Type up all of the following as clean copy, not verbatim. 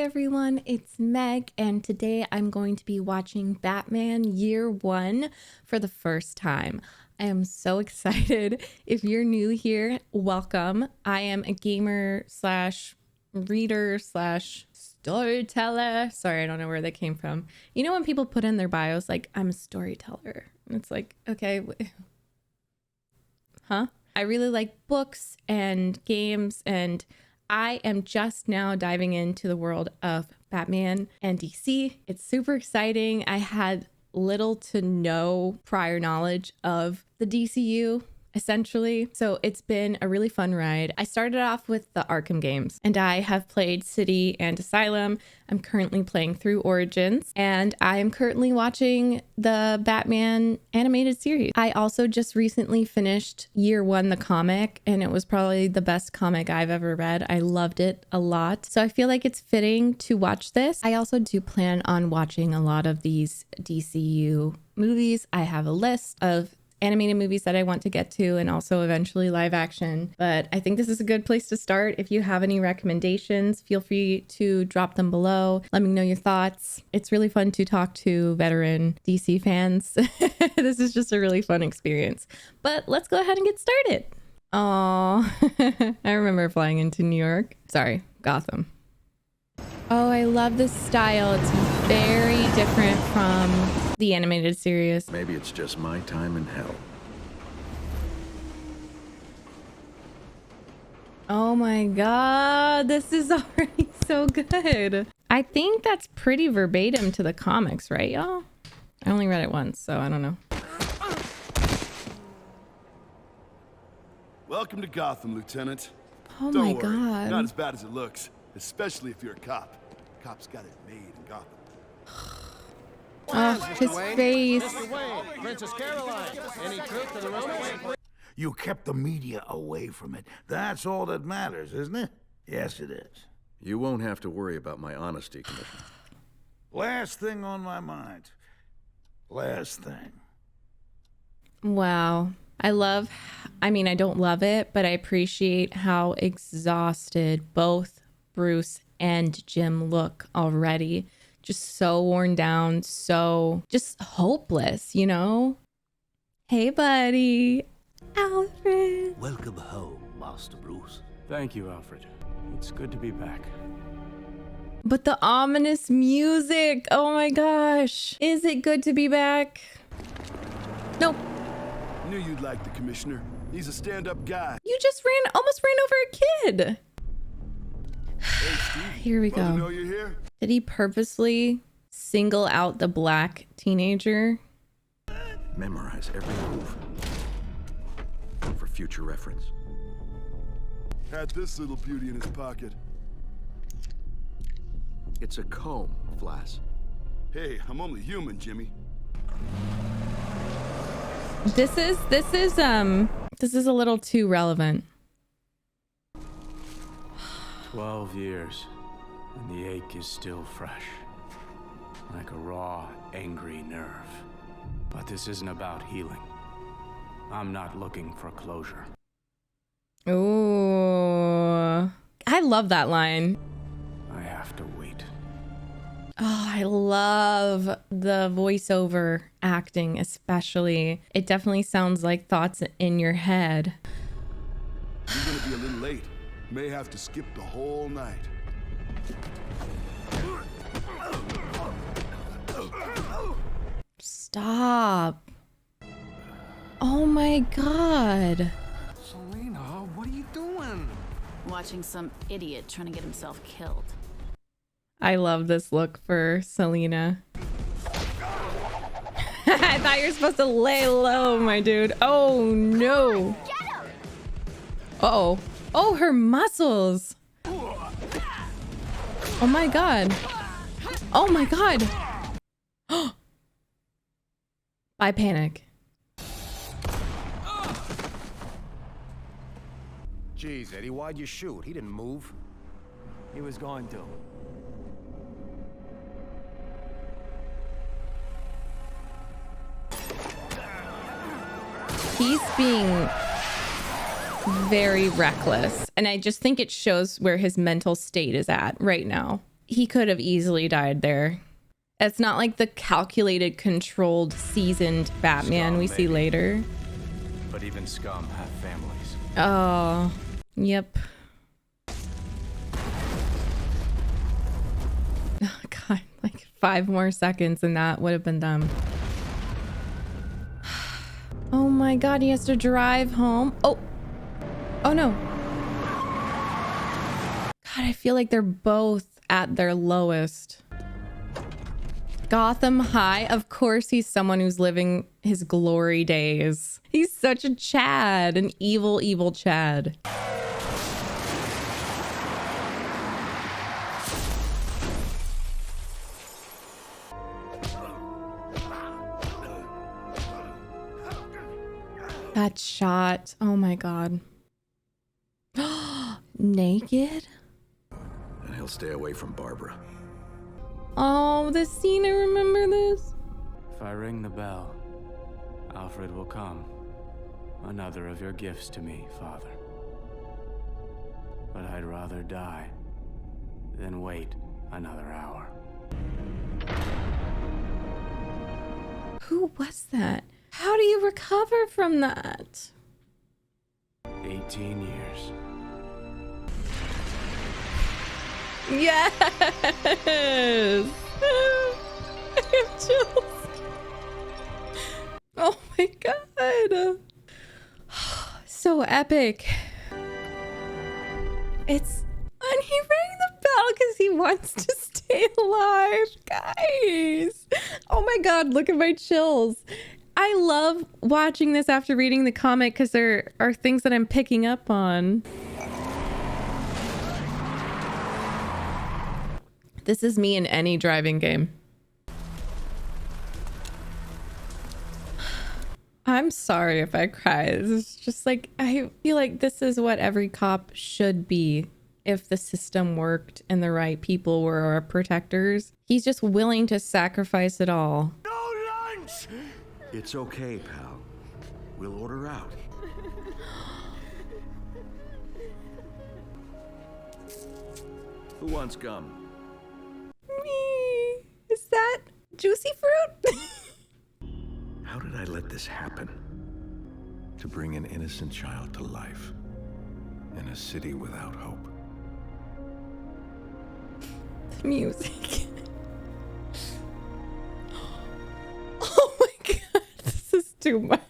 everyone, it's Meg, and today I'm going to be watching Batman Year One for the first time. I am so excited. If you're new here, welcome. I am a gamer slash reader slash storyteller. Sorry, I don't know where that came from. You know when people put in their bios like, I'm a storyteller. It's like, okay, huh? I really like books and games, and I am just now diving into the world of Batman and DC. It's super exciting. I had little to no prior knowledge of the DCU, essentially. So it's been a really fun ride. I started off with the Arkham games, and I have played City and Asylum. I'm currently playing through Origins, and I am currently watching the Batman animated series. I also just recently finished Year One, the comic, and it was probably the best comic I've ever read. I loved it a lot. So I feel like it's fitting to watch this. I also do plan on watching a lot of these DCU movies. I have a list of animated movies that I want to get to, and also eventually live action. But I think this is a good place to start. If you have any recommendations, feel free to drop them below. Let me know your thoughts. It's really fun to talk to veteran DC fans. This is just a really fun experience. But let's go ahead and get started. Oh, I remember flying into New York. Sorry, Gotham. Oh, I love this style. It's very different from the animated series. Maybe it's just my time in hell. Oh my god, this is already so good. I think that's pretty verbatim to the comics, right, y'all? I only read it once, so I don't know. Welcome to Gotham, Lieutenant. Oh Don't my worry, god. not as bad as it looks, especially if you're a cop. Cops got it made in Gotham. Oh, his face. Princess Caroline, any truth to the rumors? You kept the media away from it. That's all that matters, isn't it? Yes, it is. You won't have to worry about my honesty, Commissioner. Last thing on my mind. Last thing. Wow. I don't love it, but I appreciate how exhausted both Bruce and Jim look already. Just so worn down, so just hopeless, you know? Hey, buddy. Alfred. Welcome home, Master Bruce. Thank you, Alfred. It's good to be back. But the ominous music. Oh my gosh. Is it good to be back? Nope. Knew you'd like the Commissioner. He's a stand-up guy. You just almost ran over a kid. Hey, Steve. Here we Mother go. know you're here? Did he purposely single out the black teenager? Memorize every move. For future reference. Had this little beauty in his pocket. It's a comb, Flass. Hey, I'm only human, Jimmy. This is a little too relevant. 12 years, and the ache is still fresh. Like a raw, angry nerve. But this isn't about healing. I'm not looking for closure. Ooh. I love that line. I have to wait. Oh, I love the voiceover acting, especially. It definitely sounds like thoughts in your head. You're gonna be a little late. May have to skip the whole night. Stop. Oh my god. Selena, what are you doing? Watching some idiot trying to get himself killed. I love this look for Selena. I thought you were supposed to lay low, my dude. Oh no. Uh-oh. Oh, her muscles. Oh my god. Oh my god. I panic. Jeez, Eddie, why'd you shoot? He didn't move. He was going to. He's being very reckless, and I just think it shows where his mental state is at right now. he could have easily died there. It's not like the calculated, controlled, seasoned Batman Scum, we see maybe. later. But even scum have families. Oh, yep. Oh, God, like 5 more seconds and that would have been them. Oh my God, he has to drive home. Oh no. God, I feel like they're both at their lowest. Gotham High. Of course, he's someone who's living his glory days. He's such a Chad, an evil, evil Chad. That shot. Oh my God. Naked? And he'll stay away from Barbara. Oh, this scene, I remember this. If I ring the bell, Alfred will come. Another of your gifts to me, Father. But I'd rather die than wait another hour. Who was that? How do you recover from that? 18 years. Yes! I have chills. Oh my God. So epic. It's... And he rang the bell because he wants to stay alive. Guys. Oh my God, look at my chills. I love watching this after reading the comic because there are things that I'm picking up on. This is me in any driving game. I'm sorry if I cry. It's just like, I feel like this is what every cop should be if the system worked and the right people were our protectors. He's just willing to sacrifice it all. No lunch! It's okay, pal. We'll order out. Who wants gum? Me. Is that juicy fruit? How did I let this happen? To bring an innocent child to life in a city without hope. The music. Oh my God, this is too much.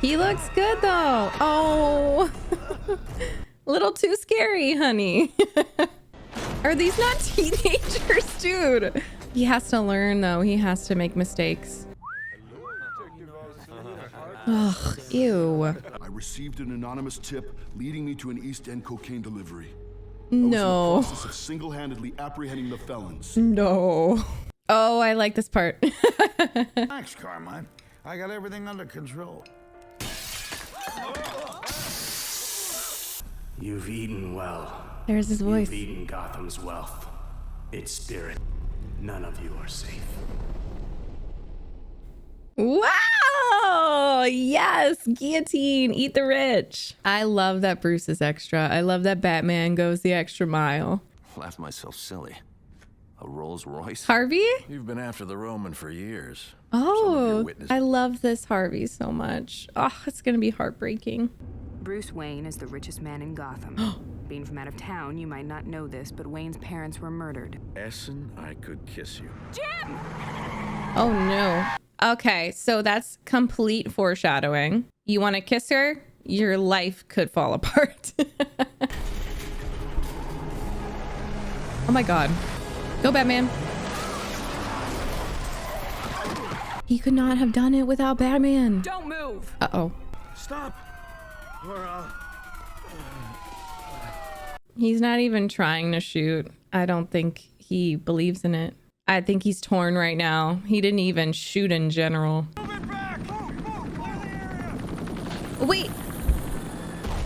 He looks good though. Oh, little too scary, honey. Are these not teenagers, dude? He has to learn though. He has to make mistakes. Ugh, ew. I received an anonymous tip leading me to an East End cocaine delivery. I was No. in the process of single-handedly apprehending the felons. No. Oh, I like this part. Thanks, Carmine. I got everything under control. You've eaten well. There's his voice. You've eaten Gotham's wealth. Its spirit. None of you are safe. Wow! Yes, guillotine, eat the rich. I love that Bruce is extra. I love that Batman goes the extra mile. Laughed myself silly. A Rolls Royce? Harvey? You've been after the Roman for years. Oh, witnesses- I love this Harvey so much. Oh, it's gonna be heartbreaking. Bruce Wayne is the richest man in Gotham. Being from out of town, you might not know this, but Wayne's parents were murdered. Essen, I could kiss you. Oh no. Okay, so that's complete foreshadowing. You want to kiss her? Your life could fall apart. Oh my God. Go, Batman. He could not have done it without Batman. Don't move! Uh-oh. Stop! Or, He's not even trying to shoot. I don't think he believes in it. I think he's torn right now. He didn't even shoot in general. Wait.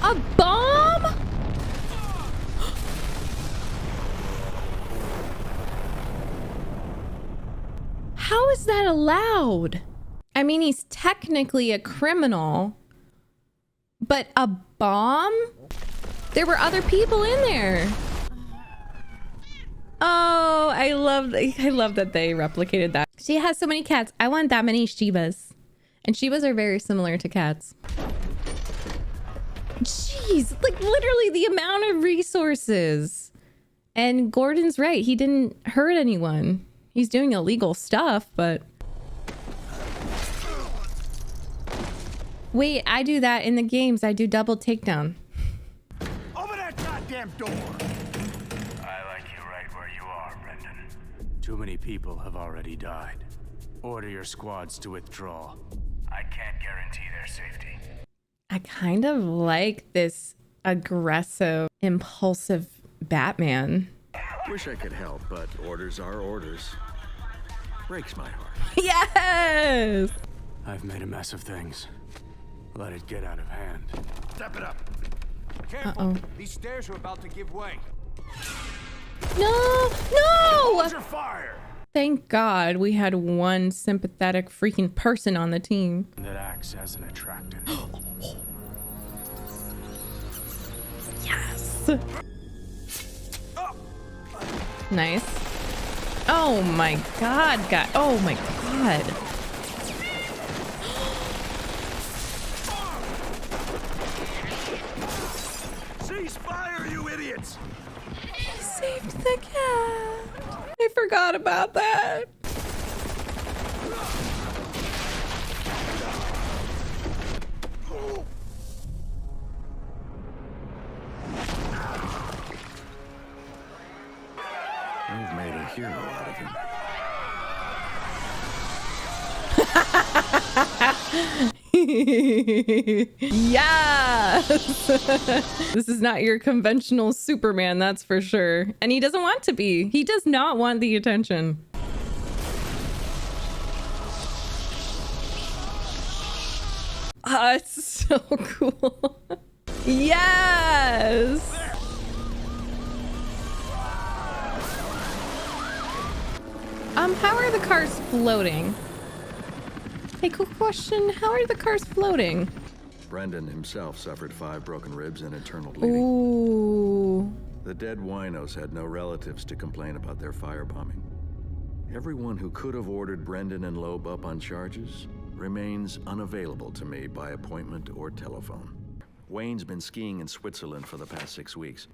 A bomb? How is that allowed? I mean, he's technically a criminal, but a bomb? There were other people in there. Oh, I love that they replicated that. She has so many cats. I want that many Shibas. And Shibas are very similar to cats. Jeez, like literally the amount of resources. And Gordon's right. He didn't hurt anyone. He's doing illegal stuff, but... Wait, I do that in the games. I do double takedown. Open that goddamn door! I like you right where you are, Brendan. Too many people have already died. Order your squads to withdraw. I can't guarantee their safety. I kind of like this aggressive, impulsive Batman. Wish I could help, but orders are orders. Breaks my heart. Yes! I've made a mess of things. Let it get out of hand. Step it up. Uh-oh. These stairs are about to give way. No! No! Hold your fire! Thank God we had one sympathetic freaking person on the team. That acts as an attractant. Yes! Nice. Oh my God, God. Oh my God. Cease fire, you idiots! He saved the cat. I forgot about that. I've made a hero out of him. Yes! This is not your conventional Superman, that's for sure. And he doesn't want to be. He does not want the attention. It's so cool. Yes! How are the cars floating? Hey, cool question. How are the cars floating? Brendan himself suffered 5 broken ribs and internal bleeding. Ooh. The dead winos had no relatives to complain about their firebombing. Everyone who could have ordered Brendan and Loeb up on charges remains unavailable to me by appointment or telephone. Wayne's been skiing in Switzerland for the past 6 weeks.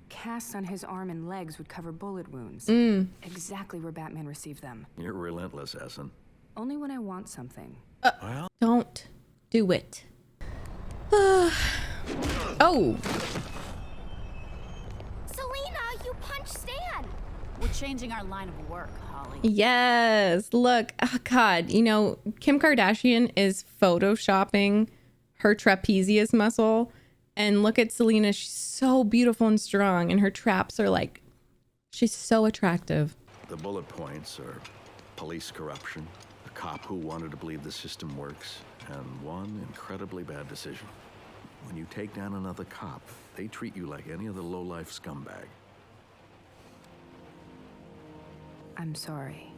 Casts on his arm and legs would cover bullet wounds. Exactly where Batman received them. You're relentless, Essen. Only when I want something. Don't do it. Oh. Selena, you punched Stan. We're changing our line of work, Holly. Yes. Look. Oh, God. You know, Kim Kardashian is photoshopping her trapezius muscle. And look at Selena. She's so beautiful and strong. And her traps are like, she's so attractive. The bullet points are police corruption, a cop who wanted to believe the system works, and one incredibly bad decision. When you take down another cop, they treat you like any other low-life scumbag. I'm sorry.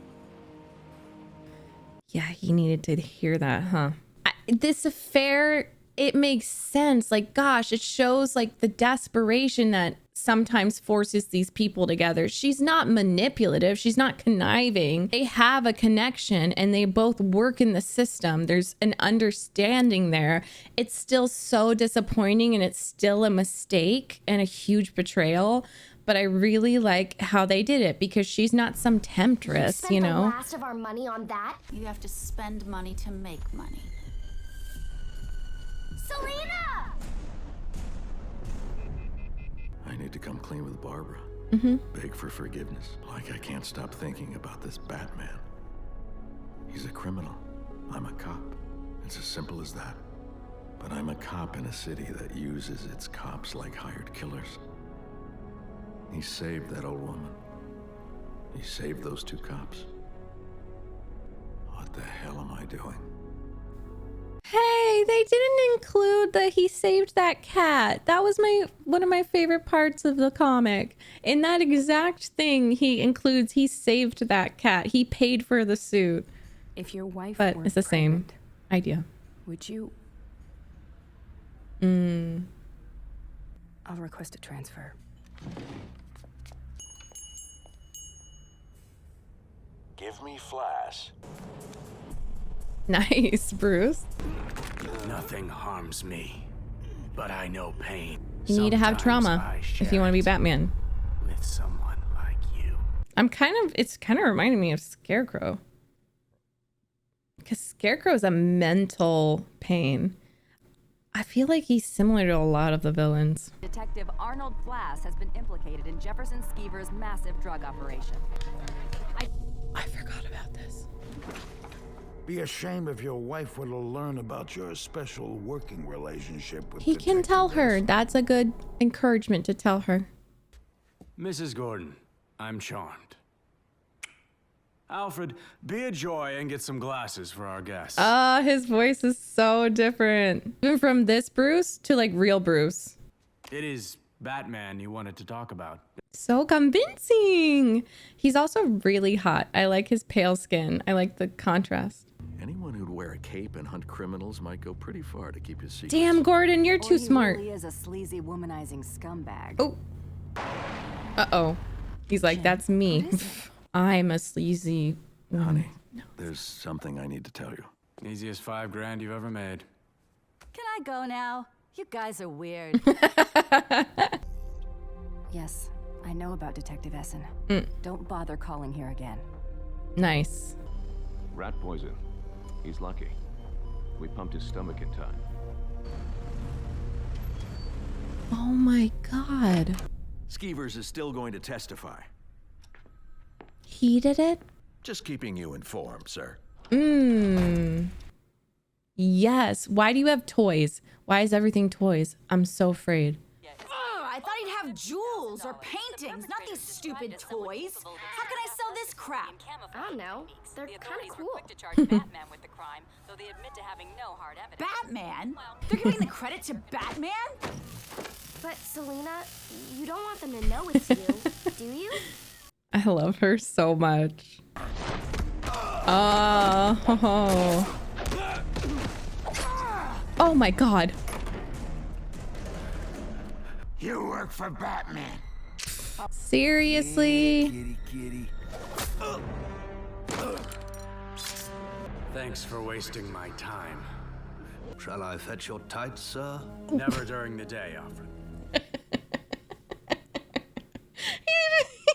Yeah, he needed to hear that, huh? This affair, it makes sense. Like, gosh, it shows like the desperation that sometimes forces these people together. She's not manipulative. She's not conniving. They have a connection and they both work in the system. There's an understanding there. It's still so disappointing and it's still a mistake and a huge betrayal. But I really like how they did it because she's not some temptress, you know? The last of our money on that? You have to spend money to make money. Selena! I need to come clean with Barbara. Beg for forgiveness. Like I can't stop thinking about this Batman. He's a criminal. I'm a cop. It's as simple as that. But I'm a cop in a city that uses its cops like hired killers. He saved that old woman. He saved those 2 cops. What the hell am I doing? Hey, they didn't include that he saved that cat. That was one of my favorite parts of the comic. In that exact thing, he includes he saved that cat. He paid for the suit. If your wife But weren't it's the same pregnant, idea. would you? I'll request a transfer. Give me Flash. Nice, Bruce. Nothing harms me, but I know pain. You need to have trauma if you want to be Batman. With someone like you. It's kind of reminding me of Scarecrow. Because Scarecrow is a mental pain. I feel like he's similar to a lot of the villains. Detective Arnold Flass has been implicated in Jefferson Skeever's massive drug operation. I forgot about this. Be a shame if your wife were to learn about your special working relationship with He can tell her. That's a good encouragement to tell her. Mrs. Gordon, I'm charmed. Alfred, be a joy and get some glasses for our guests. His voice is so different. Even from this Bruce to like real Bruce. It is Batman you wanted to talk about. So convincing. He's also really hot. I like his pale skin. I like the contrast. Anyone who'd wear a cape and hunt criminals might go pretty far to keep his secrets. Damn, Gordon, you're too smart. He really is a sleazy, womanizing scumbag. Oh. Uh-oh. He's like, that's me. I'm a sleazy woman. Honey, there's something I need to tell you. Easiest $5,000 you've ever made. Can I go now? You guys are weird. Yes, I know about Detective Essen. Don't bother calling here again. Nice. Rat poison. He's lucky. We pumped his stomach in time. Oh my God. Skeevers is still going to testify. He did it? Just keeping you informed, sir. Yes. Why do you have toys? Why is everything toys? I'm so afraid. I thought he'd have jewels or paintings, not these stupid toys. How can I sell this crap? I don't know. They're kind of cool. Batman? They're giving the credit to Batman? But Selena, you don't want them to know it's you, do you? I love her so much. Oh. Oh my God. You work for Batman. Seriously? Kitty. Thanks for wasting my time. Shall I fetch your tights, sir? Never during the day, Alfred.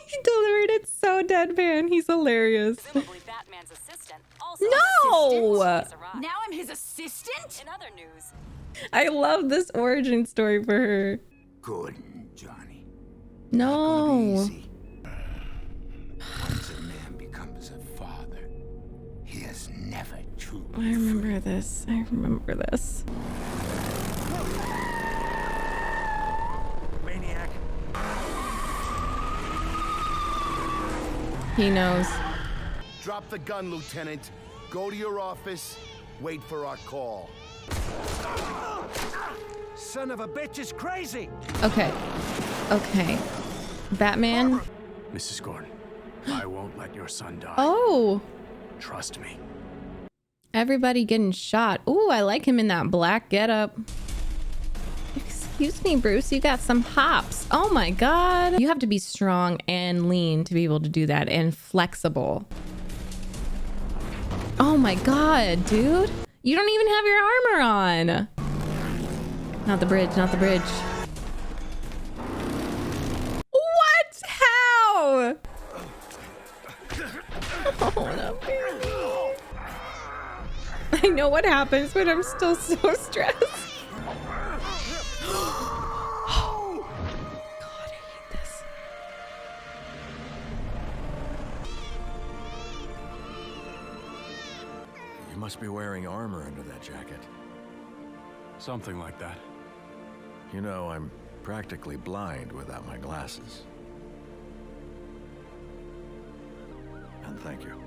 He delivered it so deadpan. He's hilarious. Batman's assistant also No! Now I'm his assistant? In other news, I love this origin story for her. Good, Johnny. No. Easy. Once a man becomes a father, he is never truly I remember this. I remember this. Maniac. He knows. Drop the gun, Lieutenant. Go to your office. Wait for our call. Son of a bitch is crazy. Okay. Okay. Batman. Mrs. Gordon, I won't let your son die. Oh. Trust me. Everybody getting shot. Ooh, I like him in that black getup. Excuse me, Bruce, you got some hops. Oh my God. You have to be strong and lean to be able to do that, and flexible. Oh my God, dude. You don't even have your armor on. Not the bridge, not the bridge. What? How? Oh, not barely. I know what happens, but I'm still so stressed. God, I hate this. You must be wearing armor under that jacket. Something like that. You know, I'm practically blind without my glasses. And thank you.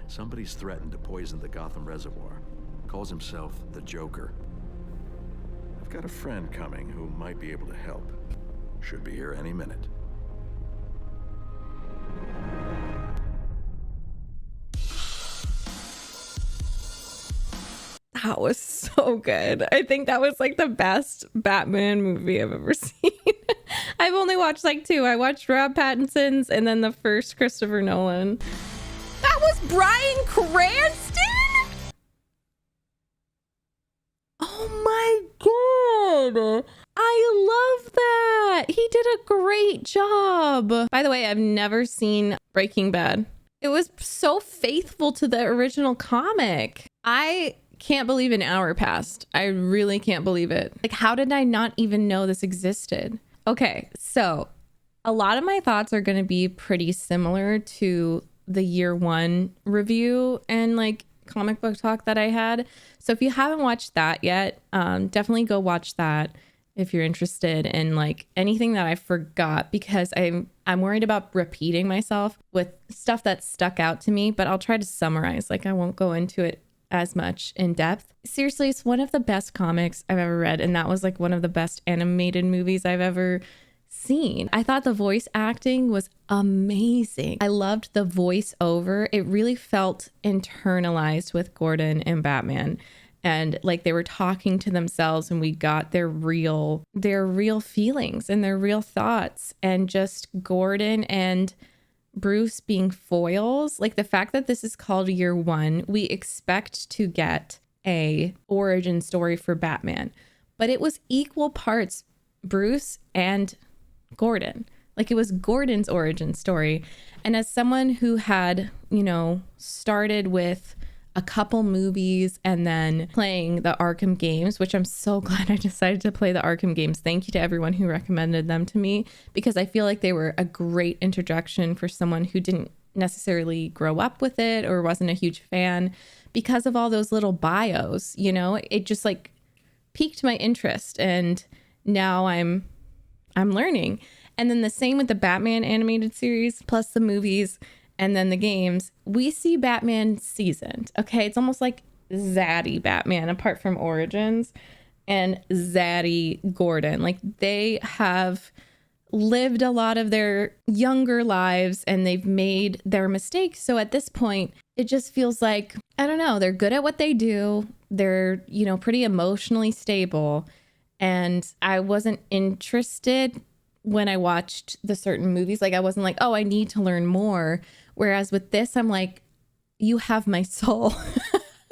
Somebody's threatened to poison the Gotham reservoir. Calls himself the Joker. I've got a friend coming who might be able to help. Should be here any minute. That was so good. I think that was like the best Batman movie I've ever seen. I I've only watched like 2. I watched Rob Pattinson's and then the first Christopher Nolan. That was Bryan Cranston? Oh my God. I love that. He did a great job. By the way, I've never seen Breaking Bad. It was so faithful to the original comic. I can't believe an hour passed. I really can't believe it. Like, how did I not even know this existed? Okay, so a lot of my thoughts are going to be pretty similar to the year 1 review and like comic book talk that I had. So if you haven't watched that yet, definitely go watch that if you're interested in like anything that I forgot, because I'm worried about repeating myself with stuff that stuck out to me, but I'll try to summarize. Like, I won't go into it as much in depth. Seriously, it's one of the best comics I've ever read, and that was like one of the best animated movies I've ever seen. I thought the voice acting was amazing. I loved the voiceover. It really felt internalized with Gordon and Batman. And like they were talking to themselves, and we got their real feelings and their real thoughts. And just Gordon and Bruce being foils. Like the fact that this is called year 1, we expect to get a origin story for Batman, but it was equal parts Bruce and Gordon. Like, it was Gordon's origin story. And as someone who had, started with a couple movies and then playing the Arkham games, which I'm so glad I decided to play the Arkham games. Thank you to everyone who recommended them to me, because I feel like they were a great introduction for someone who didn't necessarily grow up with it or wasn't a huge fan, because of all those little bios. It just like piqued my interest, and now I'm learning. And then the same with the Batman animated series plus the movies and then the games. We see Batman seasoned. Okay, it's almost like zaddy Batman, apart from Origins, and zaddy Gordon. Like, they have lived a lot of their younger lives and they've made their mistakes. So at this point, it just feels like, I don't know, they're good at what they do. They're, pretty emotionally stable. And I wasn't interested when I watched the certain movies. Like, I wasn't like, oh, I need to learn more. Whereas with this, I'm like, you have my soul.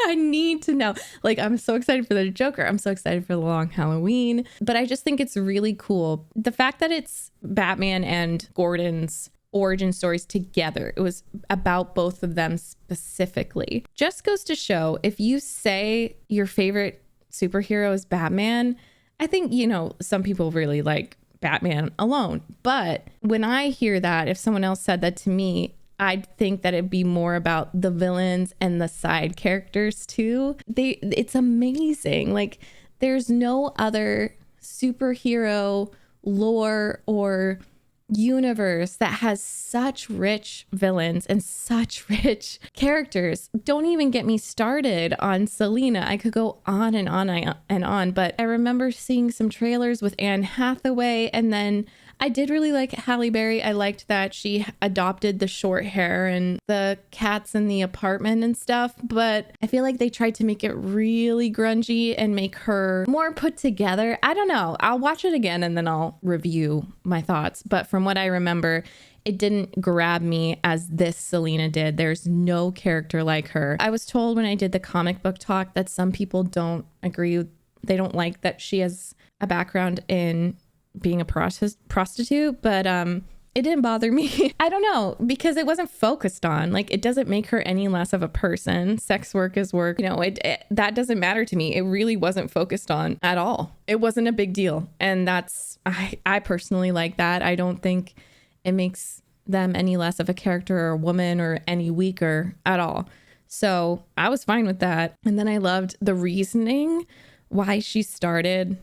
I need to know. Like, I'm so excited for the Joker. I'm so excited for the Long Halloween. But I just think it's really cool. The fact that it's Batman and Gordon's origin stories together. It was about both of them specifically. Just goes to show, if you say your favorite superhero is Batman, I think, some people really like Batman alone. But when I hear that, if someone else said that to me, I'd think that it'd be more about the villains and the side characters too. It's amazing. Like, there's no other superhero lore or universe that has such rich villains and such rich characters. Don't even get me started on Selena. I could go on and on and on, but I remember seeing some trailers with Anne Hathaway, and then I did really like Halle Berry. I liked that she adopted the short hair and the cats in the apartment and stuff, but I feel like they tried to make it really grungy and make her more put together. I don't know. I'll watch it again and then I'll review my thoughts. But from what I remember, it didn't grab me as this Selena did. There's no character like her. I was told when I did the comic book talk that some people don't agree. They don't like that she has a background in being a prostitute, but it didn't bother me. I don't know, because it wasn't focused on. Like, it doesn't make her any less of a person. Sex work is work. That doesn't matter to me. It really wasn't focused on at all. It wasn't a big deal. And I personally like that. I don't think it makes them any less of a character or a woman or any weaker at all. So I was fine with that. And then I loved the reasoning why she started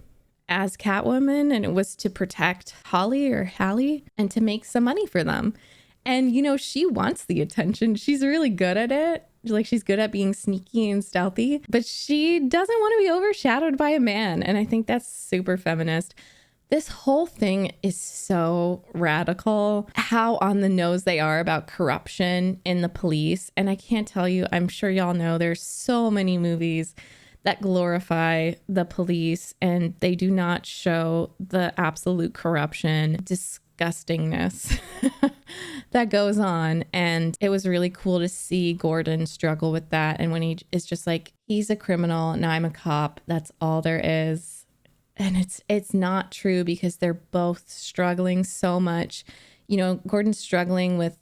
as Catwoman, and it was to protect Holly and to make some money for them. And she wants the attention. She's really good at it. Like, she's good at being sneaky and stealthy, but she doesn't want to be overshadowed by a man. And I think that's super feminist. This whole thing is so radical, how on the nose they are about corruption in the police. And I can't tell you, I'm sure y'all know there's so many movies that glorify the police, and they do not show the absolute corruption, disgustingness that goes on. And it was really cool to see Gordon struggle with that. And when he is just like, he's a criminal and I'm a cop, that's all there is. And it's not true, because they're both struggling so much. You know, Gordon's struggling with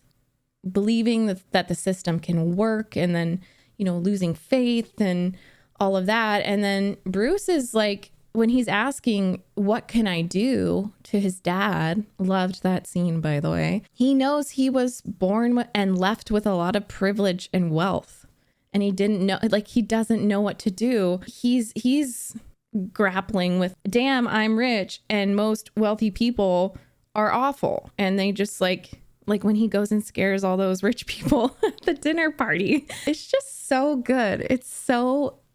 believing that the system can work, and then, you know, losing faith and all of that. And then Bruce is like, when he's asking, what can I do, to his dad, loved that scene, by the way. He knows he was born and left with a lot of privilege and wealth, and he didn't know, like, he doesn't know what to do. He's grappling with, damn, I'm rich and most wealthy people are awful. And they just like when he goes and scares all those rich people at the dinner party, it's just so good.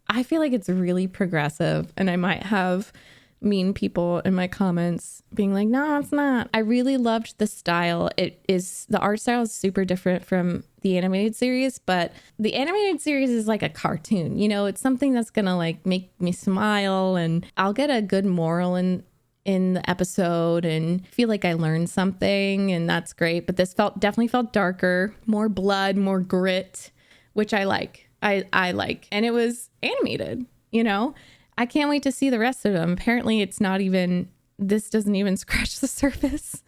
I feel like it's really progressive, and I might have mean people in my comments being like, no, it's not. I really loved the style. The art style is super different from the animated series, but the animated series is like a cartoon, you know, it's something that's gonna like make me smile, and I'll get a good moral in the episode and feel like I learned something, and that's great. But this definitely felt darker, more blood, more grit, which I like. I like. And it was animated, you know. I can't wait to see the rest of them. Apparently this doesn't even scratch the surface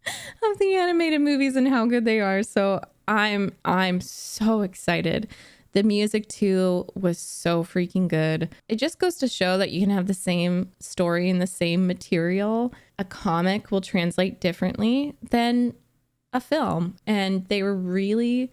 of the animated movies and how good they are. So I'm so excited. The music too was so freaking good. It just goes to show that you can have the same story and the same material. A comic will translate differently than a film. And they were really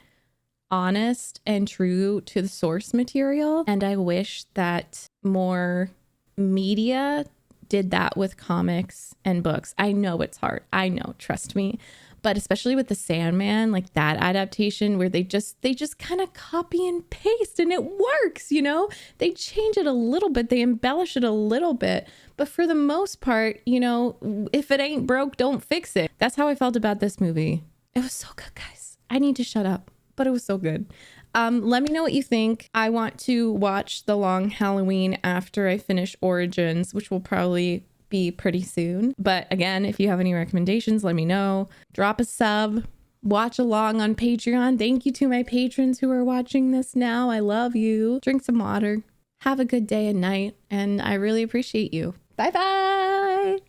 honest and true to the source material. And I wish that more media did that with comics and books. I know it's hard. I know, trust me. But especially with the Sandman, like that adaptation where they just kind of copy and paste, and it works, you know? They change it a little bit, they embellish it a little bit. But for the most part, you know, if it ain't broke, don't fix it. That's how I felt about this movie. It was so good, guys. I need to shut up, but it was so good. Let me know what you think. I want to watch The Long Halloween after I finish Origins, which will probably be pretty soon. But again, if you have any recommendations, let me know. Drop a sub, watch along on Patreon. Thank you to my patrons who are watching this now. I love you. Drink some water. Have a good day and night, and I really appreciate you. Bye bye.